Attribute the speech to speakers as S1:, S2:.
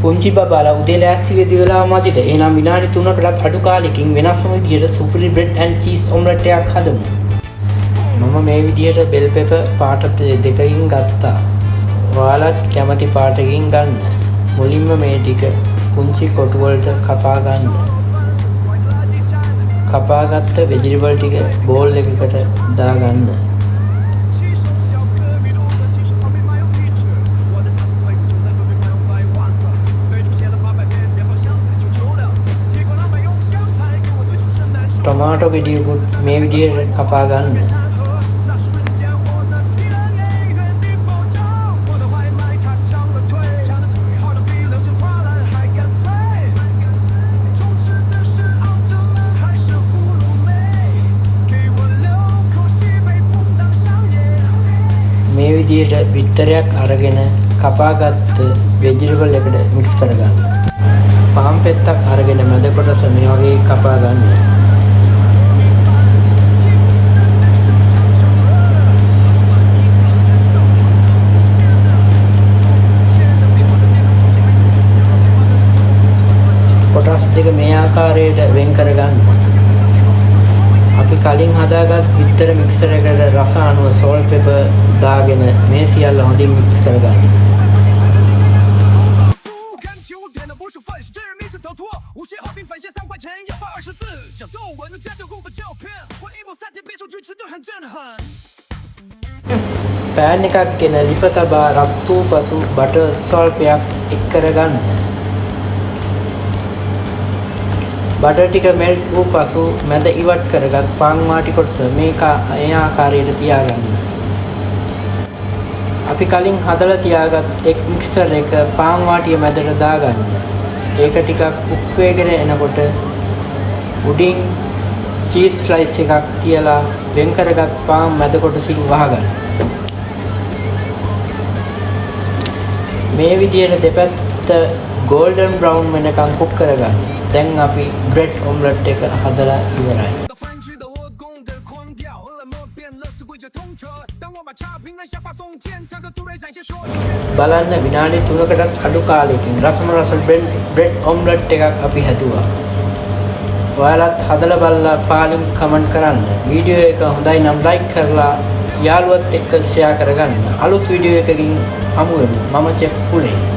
S1: පුංචි බබාලා උදේ ලෑස්ති වෙදි වෙලාව මදිද? එහෙනම් විනාඩි 3කටත් අඩු කාලෙකින් වෙනස්ම විදියට සුපිරි බ්‍රෙඩ් ඇන්ඩ් චීස් ඔම්ලට් එකක් හදමු. මම මේ විදියට බෙල් පෙපර් පාට දෙකකින් ගත්තා. ඔයාලත් කැමති පාටකින් ගන්න. මුලින්ම මේ ටික පුංචි කොටු වලට කපා ගන්න. කපාගත්ත වෙජිටබල් ටික බෝල් එකකට දාගන්න. टोमाटो ගෙඩියකුත් මේ විදිහට කපා ගන්න. මේ විදිහට බිත්තරයක් අරගෙන කපාගත්ත වෙජිටබල් එකට මික්ස් කරගන්න. පාන් පෙත්තක් අරගෙන මැද කොටස මේ වගේ කපා ගන්න. කොටස් දෙක මේ ආකාරයට වෙන් කරගන්න. අපි කලින් හදාගත් බිත්තර මික්සර් එකට රස අනුව සෝල්ට් පෙපර් දාගෙන මේ සියල්ල හොඳින් මික්ස් කරගන්න. පෑන් එකක් ගෙන ලිප තබා රත් වූ පසු බටර් ස්වල්පයක් එක් කරගන්න. බටර් ටික මෙල්ට් වූ පසු මැද ඉවත් කරගත් පාන් මාටි කොටස මේක ඒ ආකාරයට තියාගන්න. අපි කලින් හදලා තියාගත් එක් මික්සර් එක පාන් වාටිය මැදට දාගන්න. ඒක ටිකක් කුක් වෙගෙන එනකොට උඩින් චීස් ස්ලයිස් එකක් තියලා වෙන් කරගත් පාන් මැද කොටසින් වහගන්න. මේ විදිහට දෙපැත්ත ගෝල්ඩන් බ්‍රවුන් වෙනකම් කුක් කරගන්න. දැන් අපි බ්‍රෙඩ් ඔම්ලට් එක හදලා ඉවරයි. බලන්න විනාඩි 3කටත් අඩු කාලයකින් රසම රස බ්‍රෙඩ් ඔම්ලට් එකක් අපි හැදුවා. ඔයාලත් හදලා බලලා පාලින් කමෙන්ට් කරන්න. වීඩියෝ එක හොඳයි නම් ලයික් කරලා යාළුවත් එක්ක ෂෙයා කරගන්න. අලුත් වීඩියෝ එකකින් හමු වෙමු. මම චෙෆ් පුලේ.